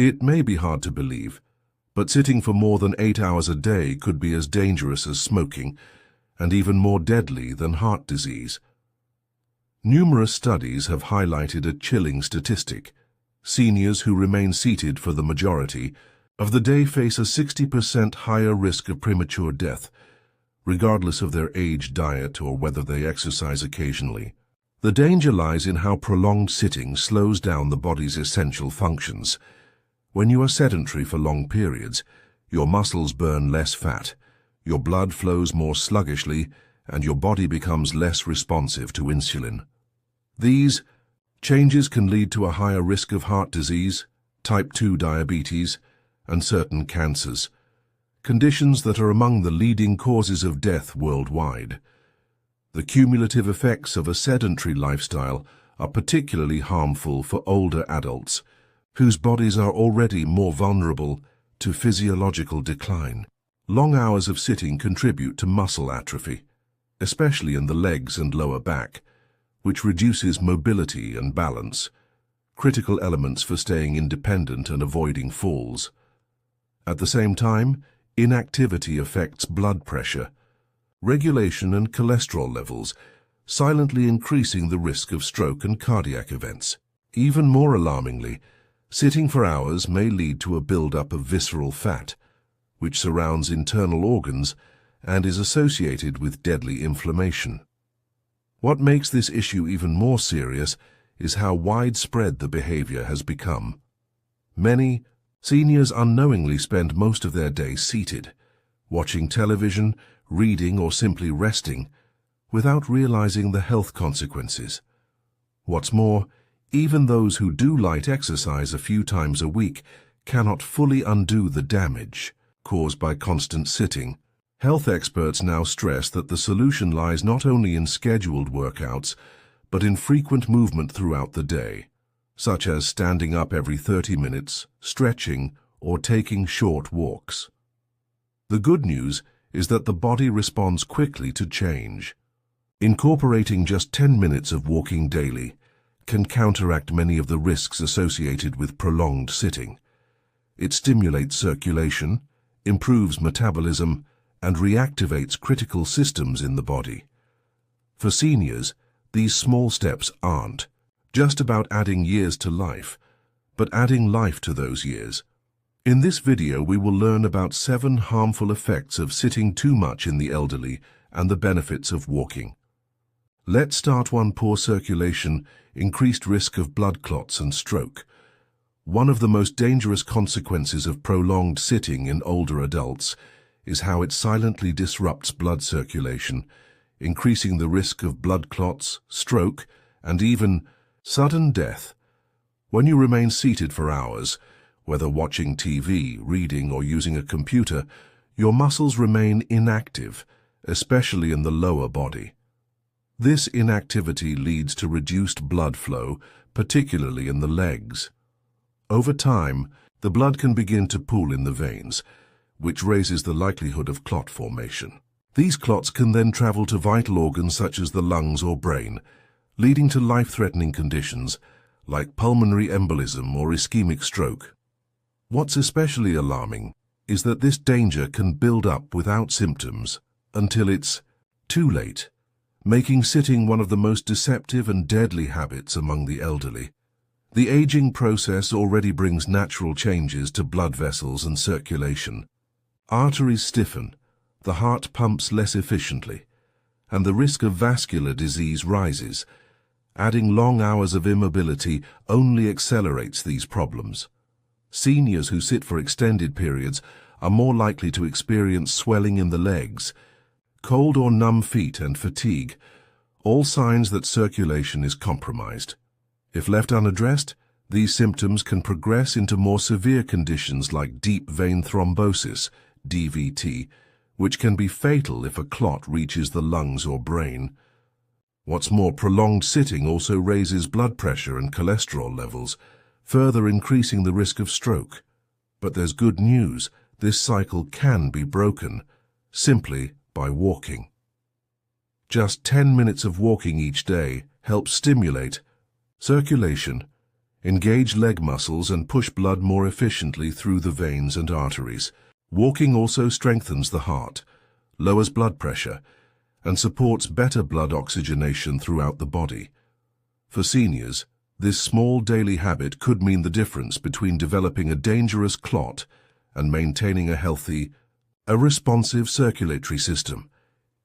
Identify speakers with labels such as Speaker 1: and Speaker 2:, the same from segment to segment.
Speaker 1: It may be hard to believe, but sitting for more than 8 hours a day could be as dangerous as smoking and even more deadly than heart disease. Numerous studies have highlighted a chilling statistic. Seniors who remain seated for the majority of the day face a 60% higher risk of premature death, regardless of their age, diet, or whether they exercise occasionally. The danger lies in how prolonged sitting slows down the body's essential functions. When you are sedentary for long periods, your muscles burn less fat, your blood flows more sluggishly, and your body becomes less responsive to insulin. These changes can lead to a higher risk of heart disease, type 2 diabetes, and certain cancers, conditions that are among the leading causes of death worldwide. The cumulative effects of a sedentary lifestyle are particularly harmful for older adults, whose bodies are already more vulnerable to physiological decline. Long hours of sitting contribute to muscle atrophy, especially in the legs and lower back, which reduces mobility and balance, critical elements for staying independent and avoiding falls. At the same time, inactivity affects blood pressure, regulation and cholesterol levels, silently increasing the risk of stroke and cardiac events. Even more alarmingly, sitting for hours may lead to a buildup of visceral fat, which surrounds internal organs and is associated with deadly inflammation. What makes this issue even more serious is how widespread the behavior has become. Many seniors unknowingly spend most of their day seated, watching television, reading, or simply resting, without realizing the health consequences. What's more, even those who do light exercise a few times a week cannot fully undo the damage caused by constant sitting. Health experts now stress that the solution lies not only in scheduled workouts, but in frequent movement throughout the day, such as standing up every 30 minutes, stretching, or taking short walks. The good news is that the body responds quickly to change. Incorporating just 10 minutes of walking daily can counteract many of the risks associated with prolonged sitting. It stimulates circulation, improves metabolism, and reactivates critical systems in the body. For seniors, these small steps aren't just about adding years to life, but adding life to those years. In this video, we will learn about 7 harmful effects of sitting too much in the elderly and the benefits of walking. Let's start 1. Poor circulation, increased risk of blood clots and stroke. One of the most dangerous consequences of prolonged sitting in older adults is how it silently disrupts blood circulation, increasing the risk of blood clots, stroke, and even sudden death. When you remain seated for hours, whether watching TV, reading, or using a computer, your muscles remain inactive, especially in the lower body. This inactivity leads to reduced blood flow, particularly in the legs. Over time, the blood can begin to pool in the veins, which raises the likelihood of clot formation. These clots can then travel to vital organs such as the lungs or brain, leading to life-threatening conditions like pulmonary embolism or ischemic stroke. What's especially alarming is that this danger can build up without symptoms until it's too late, making sitting one of the most deceptive and deadly habits among the elderly. The aging process already brings natural changes to blood vessels and circulation. Arteries stiffen, the heart pumps less efficiently, and the risk of vascular disease rises. Adding long hours of immobility only accelerates these problems. Seniors who sit for extended periods are more likely to experience swelling in the legs, cold or numb feet, and fatigue, all signs that circulation is compromised. If left unaddressed, these symptoms can progress into more severe conditions like deep vein thrombosis, DVT, which can be fatal if a clot reaches the lungs or brain. What's more, prolonged sitting also raises blood pressure and cholesterol levels, further increasing the risk of stroke. But there's good news. This cycle can be broken simply by walking. Just 10 minutes of walking each day helps stimulate circulation, engage leg muscles and push blood more efficiently through the veins and arteries. Walking also strengthens the heart, lowers blood pressure, and supports better blood oxygenation throughout the body. For seniors, this small daily habit could mean the difference between developing a dangerous clot and maintaining a responsive circulatory system.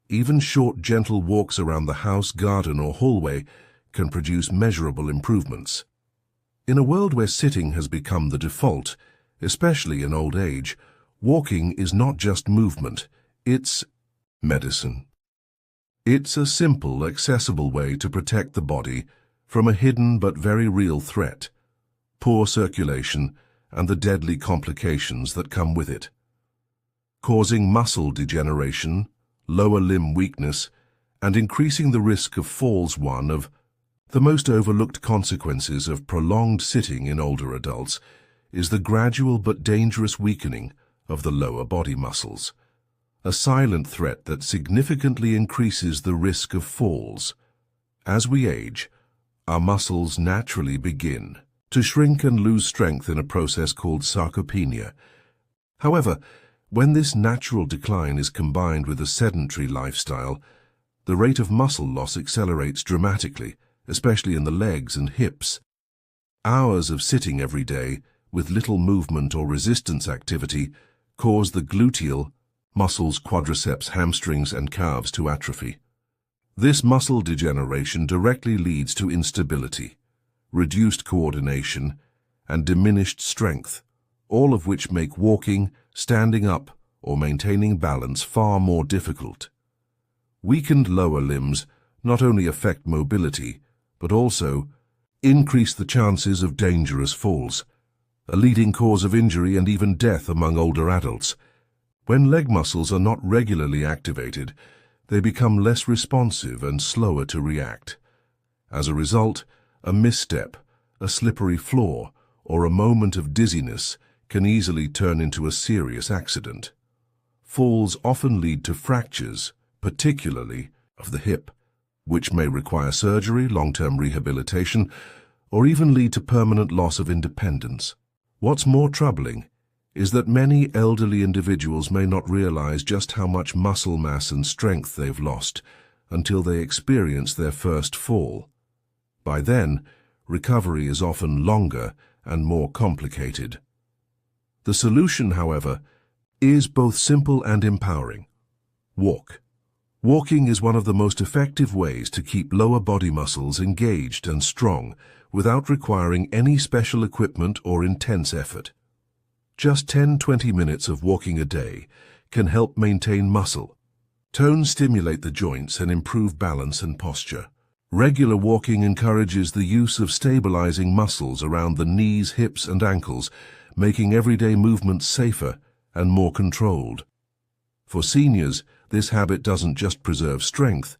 Speaker 1: Even short, gentle walks around the house, garden, or hallway can produce measurable improvements. In a world where sitting has become the default, especially in old age, walking is not just movement, it's medicine. It's a simple, accessible way to protect the body from a hidden but very real threat: poor circulation and the deadly complications that come with it, causing muscle degeneration, lower limb weakness, and increasing the risk of falls. One of the most overlooked consequences of prolonged sitting in older adults is the gradual but dangerous weakening of the lower body muscles, a silent threat that significantly increases the risk of falls. As we age, our muscles naturally begin to shrink and lose strength in a process called sarcopenia. However, when this natural decline is combined with a sedentary lifestyle, the rate of muscle loss accelerates dramatically, especially in the legs and hips. Hours of sitting every day with little movement or resistance activity cause the gluteal muscles, quadriceps, hamstrings, and calves to atrophy. This muscle degeneration directly leads to instability, reduced coordination, and diminished strength, all of which make walking, standing up, or maintaining balance far more difficult. Weakened lower limbs not only affect mobility, but also increase the chances of dangerous falls, a leading cause of injury and even death among older adults. When leg muscles are not regularly activated, they become less responsive and slower to react. As a result, a misstep, a slippery floor, or a moment of dizziness can easily turn into a serious accident. Falls often lead to fractures, particularly of the hip, which may require surgery, long-term rehabilitation, or even lead to permanent loss of independence. What's more troubling is that many elderly individuals may not realize just how much muscle mass and strength they've lost until they experience their first fall. By then, recovery is often longer and more complicated. The solution, however, is both simple and empowering. Walk. Walking is one of the most effective ways to keep lower body muscles engaged and strong without requiring any special equipment or intense effort. Just 10-20 minutes of walking a day can help maintain muscle tone, stimulate the joints, and improve balance and posture. Regular walking encourages the use of stabilizing muscles around the knees, hips, and ankles, making everyday movements safer and more controlled. For seniors, this habit doesn't just preserve strength,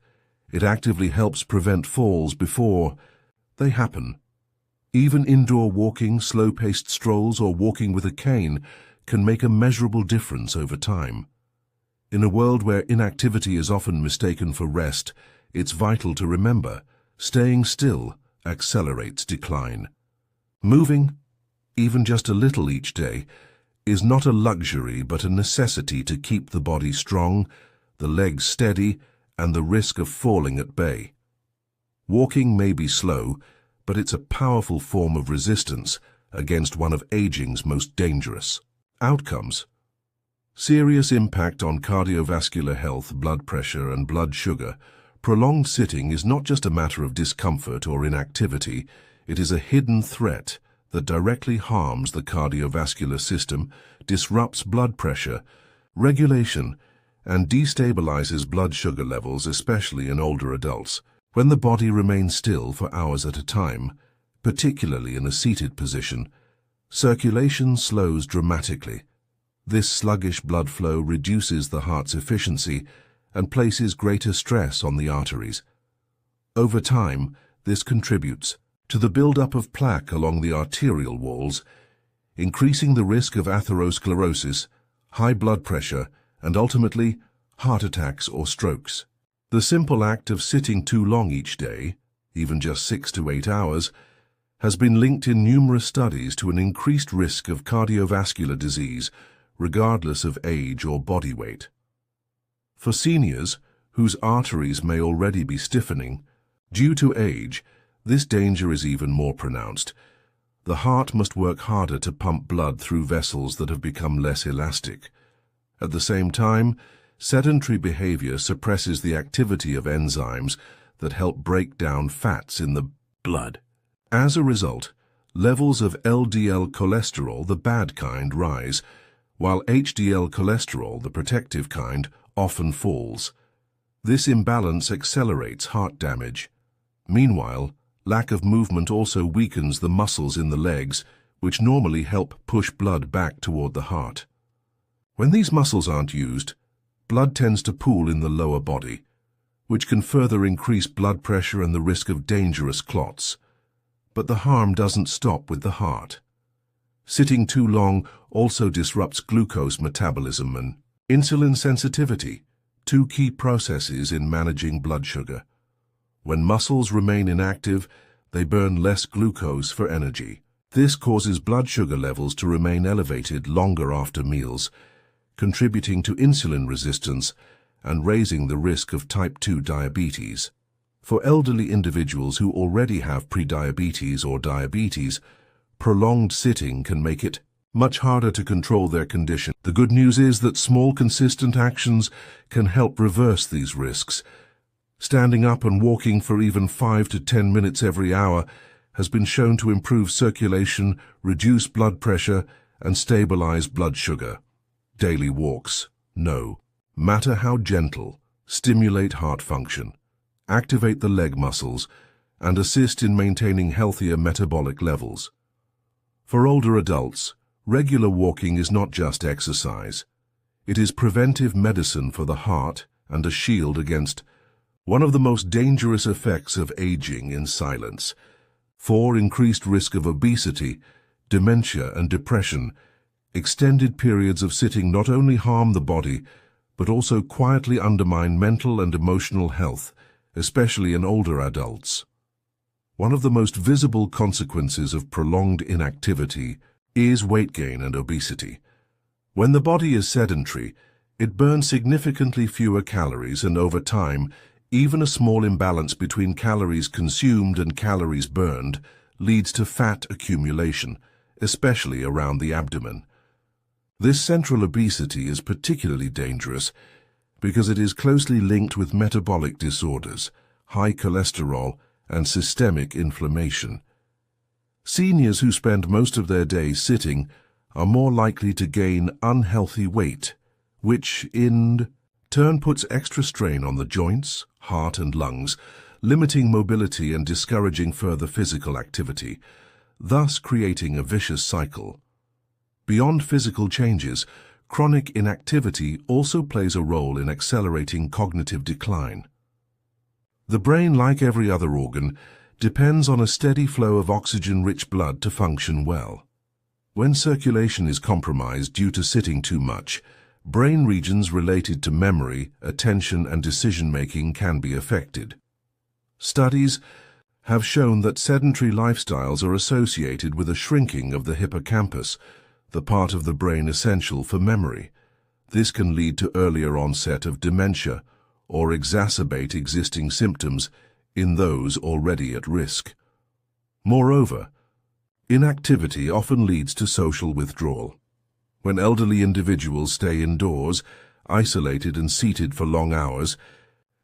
Speaker 1: it actively helps prevent falls before they happen. Even indoor walking, slow-paced strolls, or walking with a cane can make a measurable difference over time. In a world where inactivity is often mistaken for rest, it's vital to remember, staying still accelerates decline. Moving, even just a little each day, is not a luxury but a necessity to keep the body strong, the legs steady, and the risk of falling at bay. Walking may be slow, but it's a powerful form of resistance against one of aging's most dangerous outcomes. Serious impact on cardiovascular health, blood pressure, and blood sugar. Prolonged sitting is not just a matter of discomfort or inactivity, it is a hidden threat that directly harms the cardiovascular system, disrupts blood pressure regulation, and destabilizes blood sugar levels, especially in older adults. When the body remains still for hours at a time, particularly in a seated position, circulation slows dramatically. This sluggish blood flow reduces the heart's efficiency and places greater stress on the arteries. Over time, this contributes to the buildup of plaque along the arterial walls, increasing the risk of atherosclerosis, high blood pressure, and ultimately, heart attacks or strokes. The simple act of sitting too long each day, even just 6 to 8 hours, has been linked in numerous studies to an increased risk of cardiovascular disease, regardless of age or body weight. For seniors, whose arteries may already be stiffening, due to age, this danger is even more pronounced. The heart must work harder to pump blood through vessels that have become less elastic. At the same time, sedentary behavior suppresses the activity of enzymes that help break down fats in the blood. As a result, levels of LDL cholesterol, the bad kind, rise, while HDL cholesterol, the protective kind, often falls. This imbalance accelerates heart damage. Meanwhile, lack of movement also weakens the muscles in the legs, which normally help push blood back toward the heart. When these muscles aren't used, blood tends to pool in the lower body, which can further increase blood pressure and the risk of dangerous clots. But the harm doesn't stop with the heart. Sitting too long also disrupts glucose metabolism and insulin sensitivity, two key processes in managing blood sugar. When muscles remain inactive, they burn less glucose for energy. This causes blood sugar levels to remain elevated longer after meals, contributing to insulin resistance and raising the risk of type 2 diabetes. For elderly individuals who already have prediabetes or diabetes, prolonged sitting can make it much harder to control their condition. The good news is that small, consistent actions can help reverse these risks. Standing up and walking for even 5 to 10 minutes every hour has been shown to improve circulation, reduce blood pressure, and stabilize blood sugar. Daily walks, no matter how gentle, stimulate heart function, activate the leg muscles, and assist in maintaining healthier metabolic levels. For older adults, regular walking is not just exercise. It is preventive medicine for the heart and a shield against one of the most dangerous effects of aging in silence. For increased risk of obesity, dementia, and depression, extended periods of sitting not only harm the body, but also quietly undermine mental and emotional health, especially in older adults. One of the most visible consequences of prolonged inactivity is weight gain and obesity. When the body is sedentary, it burns significantly fewer calories, and over time, even a small imbalance between calories consumed and calories burned leads to fat accumulation, especially around the abdomen. This central obesity is particularly dangerous because it is closely linked with metabolic disorders, high cholesterol, and systemic inflammation. Seniors who spend most of their day sitting are more likely to gain unhealthy weight, which in turn puts extra strain on the joints, heart, and lungs, limiting mobility and discouraging further physical activity, thus creating a vicious cycle. Beyond physical changes, chronic inactivity also plays a role in accelerating cognitive decline. The brain, like every other organ, depends on a steady flow of oxygen-rich blood to function well. When circulation is compromised due to sitting too much, brain regions related to memory, attention, and decision-making can be affected. Studies have shown that sedentary lifestyles are associated with a shrinking of the hippocampus, the part of the brain essential for memory. This can lead to earlier onset of dementia or exacerbate existing symptoms in those already at risk. Moreover, inactivity often leads to social withdrawal. When elderly individuals stay indoors, isolated and seated for long hours,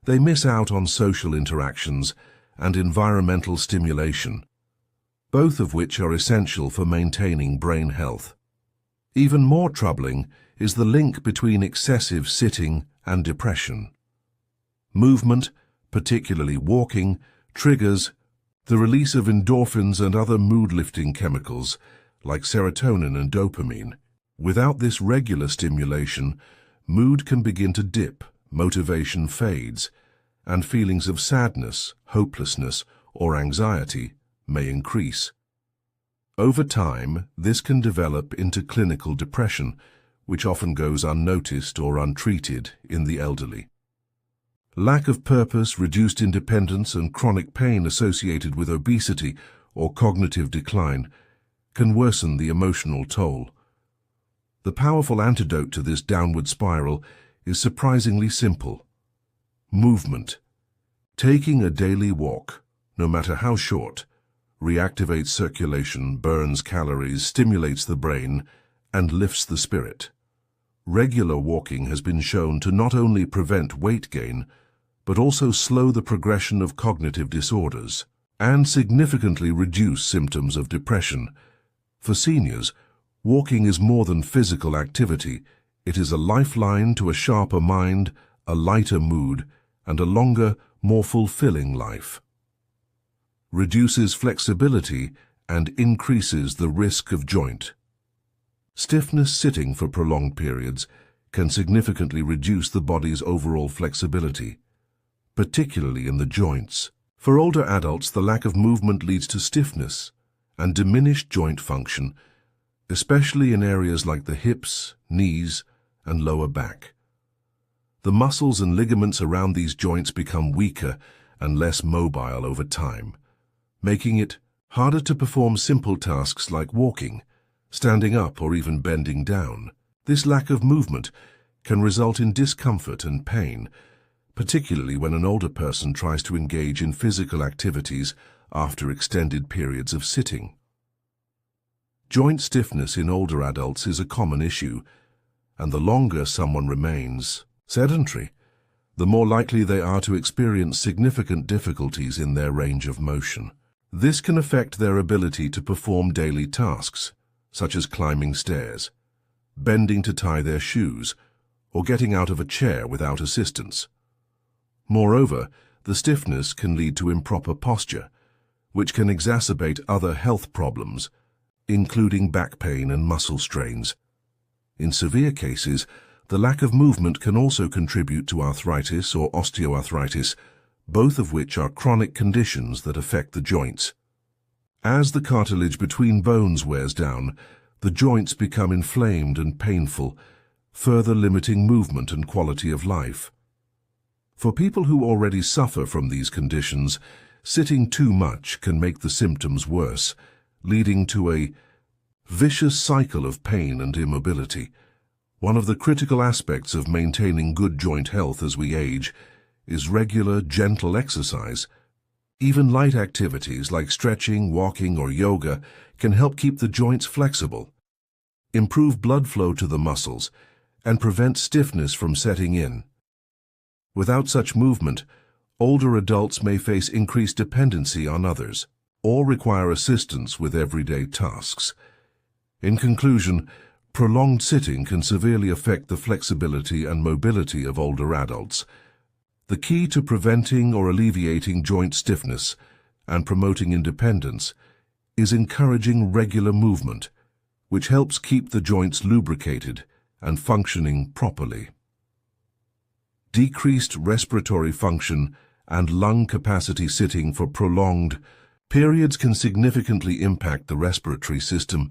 Speaker 1: they miss out on social interactions and environmental stimulation, both of which are essential for maintaining brain health. Even more troubling is the link between excessive sitting and depression. Movement, particularly walking, triggers the release of endorphins and other mood-lifting chemicals like serotonin and dopamine. Without this regular stimulation, mood can begin to dip, motivation fades, and feelings of sadness, hopelessness, or anxiety may increase. Over time, this can develop into clinical depression, which often goes unnoticed or untreated in the elderly. Lack of purpose, reduced independence, and chronic pain associated with obesity or cognitive decline can worsen the emotional toll. The powerful antidote to this downward spiral is surprisingly simple: movement. Taking a daily walk, no matter how short, reactivates circulation, burns calories, stimulates the brain, and lifts the spirit. Regular walking has been shown to not only prevent weight gain, but also slow the progression of cognitive disorders and significantly reduce symptoms of depression. For seniors, walking is more than physical activity. It is a lifeline to a sharper mind, a lighter mood, and a longer, more fulfilling life. Reduces flexibility and increases the risk of joint stiffness. Sitting for prolonged periods can significantly reduce the body's overall flexibility, particularly in the joints. For older adults, the lack of movement leads to stiffness and diminished joint function, especially in areas like the hips, knees, and lower back. The muscles and ligaments around these joints become weaker and less mobile over time, making it harder to perform simple tasks like walking, standing up, or even bending down. This lack of movement can result in discomfort and pain, particularly when an older person tries to engage in physical activities after extended periods of sitting. Joint stiffness in older adults is a common issue, and the longer someone remains sedentary, the more likely they are to experience significant difficulties in their range of motion. This can affect their ability to perform daily tasks, such as climbing stairs, bending to tie their shoes, or getting out of a chair without assistance. Moreover, the stiffness can lead to improper posture, which can exacerbate other health problems, including back pain and muscle strains. In severe cases, the lack of movement can also contribute to arthritis or osteoarthritis, both of which are chronic conditions that affect the joints. As the cartilage between bones wears down, the joints become inflamed and painful, further limiting movement and quality of life. For people who already suffer from these conditions, sitting too much can make the symptoms worse, leading to a vicious cycle of pain and immobility. One of the critical aspects of maintaining good joint health as we age is regular, gentle exercise. Even light activities like stretching, walking, or yoga can help keep the joints flexible, improve blood flow to the muscles, and prevent stiffness from setting in. Without such movement, older adults may face increased dependency on others or require assistance with everyday tasks. In conclusion, prolonged sitting can severely affect the flexibility and mobility of older adults. The key to preventing or alleviating joint stiffness and promoting independence is encouraging regular movement, which helps keep the joints lubricated and functioning properly. Decreased respiratory function and lung capacity. Sitting for prolonged periods can significantly impact the respiratory system,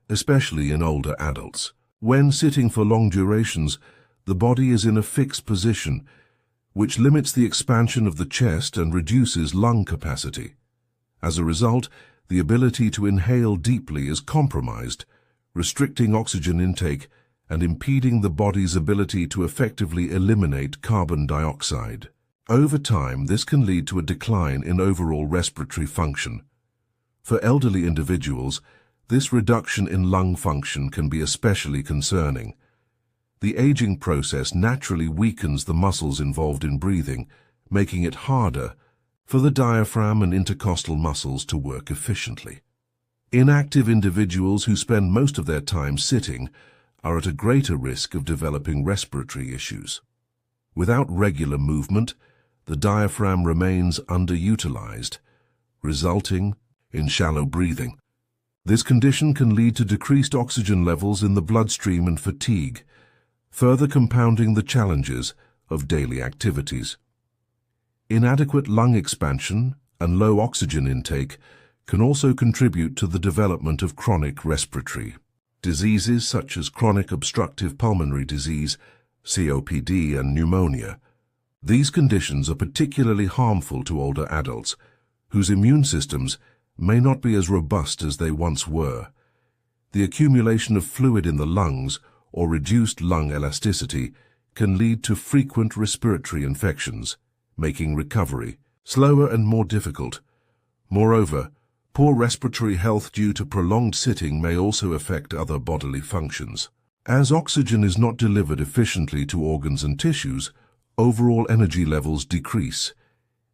Speaker 1: especially in older adults. When sitting for long durations, the body is in a fixed position, which limits the expansion of the chest and reduces lung capacity. As a result, the ability to inhale deeply is compromised, restricting oxygen intake and impeding the body's ability to effectively eliminate carbon dioxide. Over time, this can lead to a decline in overall respiratory function. For elderly individuals, this reduction in lung function can be especially concerning. The aging process naturally weakens the muscles involved in breathing, making it harder for the diaphragm and intercostal muscles to work efficiently. Inactive individuals who spend most of their time sitting are at a greater risk of developing respiratory issues. Without regular movement, the diaphragm remains underutilized, resulting in shallow breathing. This condition can lead to decreased oxygen levels in the bloodstream and fatigue, further compounding the challenges of daily activities. Inadequate lung expansion and low oxygen intake can also contribute to the development of chronic respiratory diseases such as chronic obstructive pulmonary disease, COPD, and pneumonia. These conditions are particularly harmful to older adults, whose immune systems may not be as robust as they once were. The accumulation of fluid in the lungs or reduced lung elasticity can lead to frequent respiratory infections, making recovery slower and more difficult. Moreover, poor respiratory health due to prolonged sitting may also affect other bodily functions. As oxygen is not delivered efficiently to organs and tissues, overall energy levels decrease,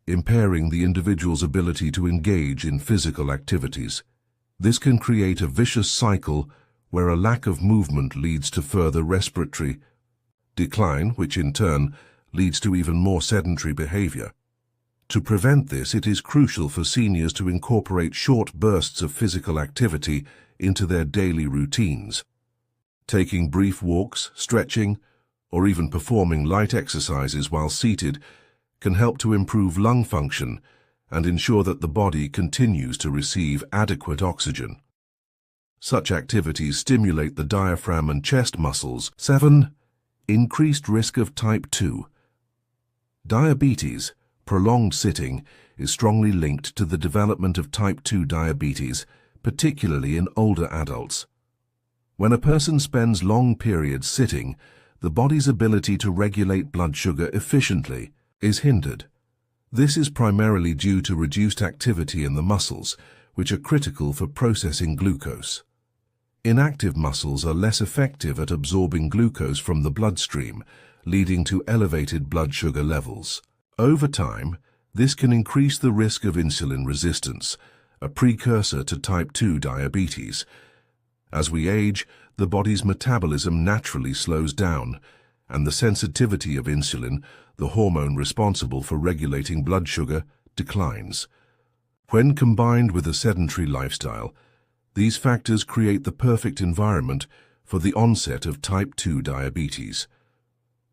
Speaker 1: impairing the individual's ability to engage in physical activities. This can create a vicious cycle where a lack of movement leads to further respiratory decline, which in turn leads to even more sedentary behavior. To prevent this, it is crucial for seniors to incorporate short bursts of physical activity into their daily routines. Taking brief walks, stretching, or even performing light exercises while seated can help to improve lung function and ensure that the body continues to receive adequate oxygen. Such activities stimulate the diaphragm and chest muscles. 7. Increased risk of type 2. Diabetes, prolonged sitting, is strongly linked to the development of type 2 diabetes, particularly in older adults. When a person spends long periods sitting, the body's ability to regulate blood sugar efficiently is hindered. This is primarily due to reduced activity in the muscles, which are critical for processing glucose. Inactive muscles are less effective at absorbing glucose from the bloodstream, leading to elevated blood sugar levels. Over time, this can increase the risk of insulin resistance, a precursor to type 2 diabetes. As we age, the body's metabolism naturally slows down, and the sensitivity of insulin, the hormone responsible for regulating blood sugar, declines. When combined with a sedentary lifestyle, these factors create the perfect environment for the onset of type 2 diabetes.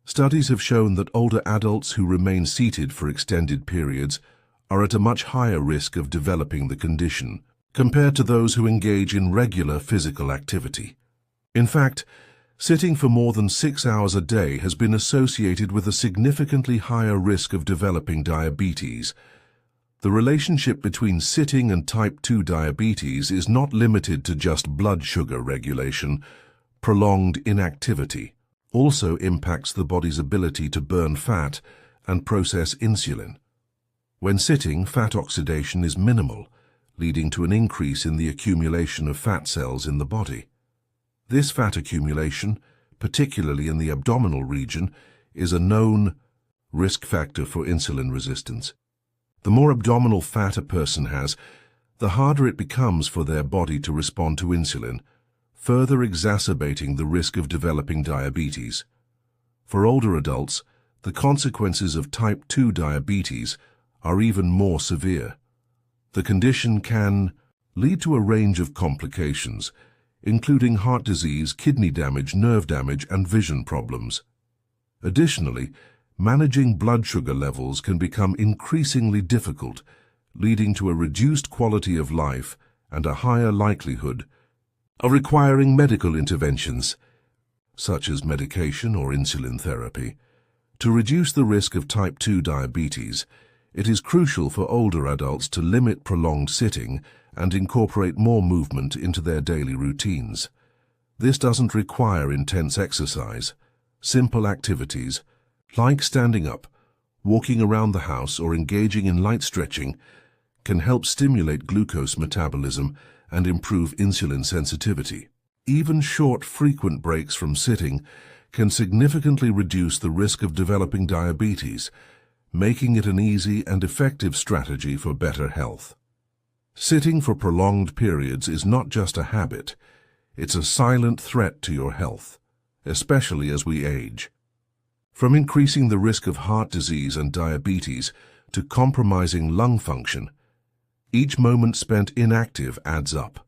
Speaker 1: Studies have shown that older adults who remain seated for extended periods are at a much higher risk of developing the condition compared to those who engage in regular physical activity. In fact, sitting for more than 6 hours a day has been associated with a significantly higher risk of developing diabetes. The relationship between sitting and type 2 diabetes is not limited to just blood sugar regulation. Prolonged inactivity also impacts the body's ability to burn fat and process insulin. When sitting, fat oxidation is minimal, leading to an increase in the accumulation of fat cells in the body. This fat accumulation, particularly in the abdominal region, is a known risk factor for insulin resistance. The more abdominal fat a person has, the harder it becomes for their body to respond to insulin, further exacerbating the risk of developing diabetes. For older adults, the consequences of type 2 diabetes are even more severe. The condition can lead to a range of complications, including heart disease, kidney damage, nerve damage, and vision problems. Additionally, managing blood sugar levels can become increasingly difficult, leading to a reduced quality of life and a higher likelihood of requiring medical interventions, such as medication or insulin therapy. To reduce the risk of type 2 diabetes, it is crucial for older adults to limit prolonged sitting and incorporate more movement into their daily routines. This doesn't require intense exercise. Simple activities, like standing up, walking around the house, or engaging in light stretching, can help stimulate glucose metabolism and improve insulin sensitivity. Even short, frequent breaks from sitting can significantly reduce the risk of developing diabetes, making it an easy and effective strategy for better health. Sitting for prolonged periods is not just a habit, it's a silent threat to your health, especially as we age. From increasing the risk of heart disease and diabetes to compromising lung function, each moment spent inactive adds up.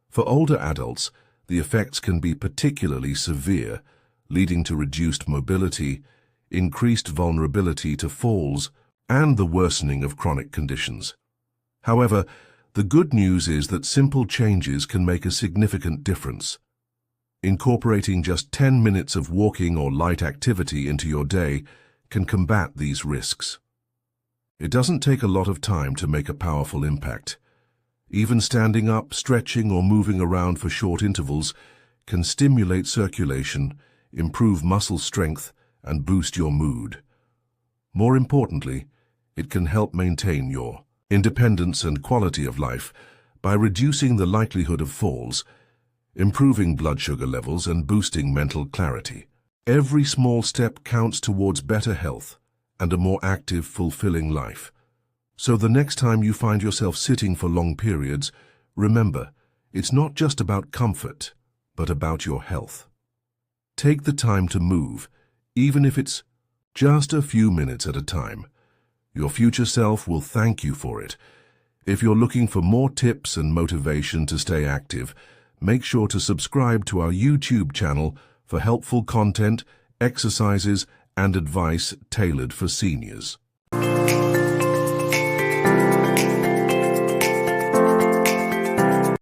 Speaker 1: For older adults, the effects can be particularly severe, leading to reduced mobility, increased vulnerability to falls, and the worsening of chronic conditions. However, the good news is that simple changes can make a significant difference. Incorporating just 10 minutes of walking or light activity into your day can combat these risks. It doesn't take a lot of time to make a powerful impact. Even standing up, stretching, or moving around for short intervals can stimulate circulation, improve muscle strength, and boost your mood. More importantly, it can help maintain your independence and quality of life by reducing the likelihood of falls, improving blood sugar levels, and boosting mental clarity. Every small step counts towards better health and a more active, fulfilling life. So the next time you find yourself sitting for long periods, remember, it's not just about comfort, but about your health. Take the time to move, even if it's just a few minutes at a time. Your future self will thank you for it. If you're looking for more tips and motivation to stay active, make sure to subscribe to our YouTube channel for helpful content, exercises, and advice tailored for seniors.